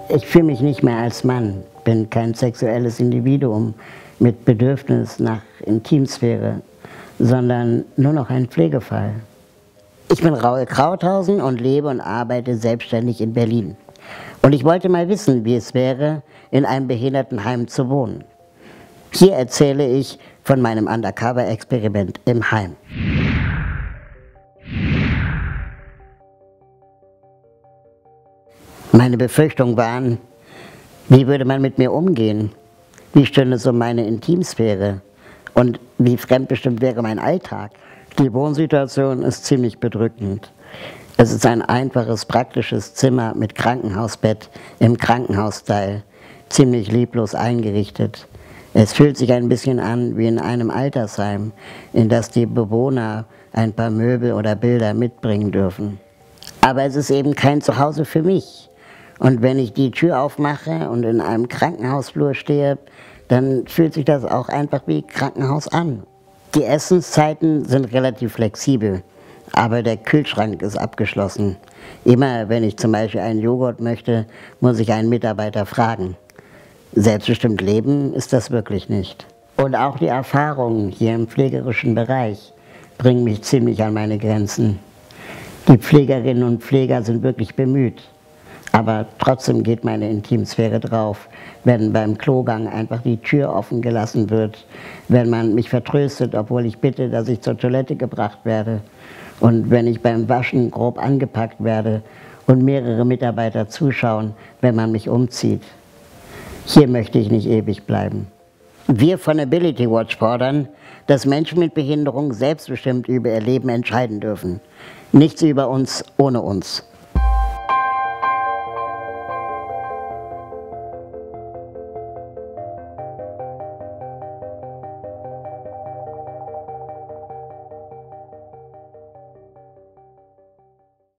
Ich fühle mich nicht mehr als Mann, bin kein sexuelles Individuum mit Bedürfnis nach Intimsphäre, sondern nur noch ein Pflegefall. Ich bin Raul Krauthausen und lebe und arbeite selbstständig in Berlin. Und ich wollte mal wissen, wie es wäre, in einem Behindertenheim zu wohnen. Hier erzähle ich von meinem Undercover-Experiment im Heim. Meine Befürchtungen waren, wie würde man mit mir umgehen? Wie stünde es um meine Intimsphäre? Und wie fremdbestimmt wäre mein Alltag? Die Wohnsituation ist ziemlich bedrückend. Es ist ein einfaches, praktisches Zimmer mit Krankenhausbett im Krankenhausstyle, ziemlich lieblos eingerichtet. Es fühlt sich ein bisschen an wie in einem Altersheim, in das die Bewohner ein paar Möbel oder Bilder mitbringen dürfen. Aber es ist eben kein Zuhause für mich. Und wenn ich die Tür aufmache und in einem Krankenhausflur stehe, dann fühlt sich das auch einfach wie Krankenhaus an. Die Essenszeiten sind relativ flexibel, aber der Kühlschrank ist abgeschlossen. Immer wenn ich zum Beispiel einen Joghurt möchte, muss ich einen Mitarbeiter fragen. Selbstbestimmt leben ist das wirklich nicht. Und auch die Erfahrungen hier im pflegerischen Bereich bringen mich ziemlich an meine Grenzen. Die Pflegerinnen und Pfleger sind wirklich bemüht. Aber trotzdem geht meine Intimsphäre drauf, wenn beim Klogang einfach die Tür offen gelassen wird, wenn man mich vertröstet, obwohl ich bitte, dass ich zur Toilette gebracht werde, und wenn ich beim Waschen grob angepackt werde und mehrere Mitarbeiter zuschauen, wenn man mich umzieht. Hier möchte ich nicht ewig bleiben. Wir von Ability Watch fordern, dass Menschen mit Behinderung selbstbestimmt über ihr Leben entscheiden dürfen. Nichts über uns ohne uns.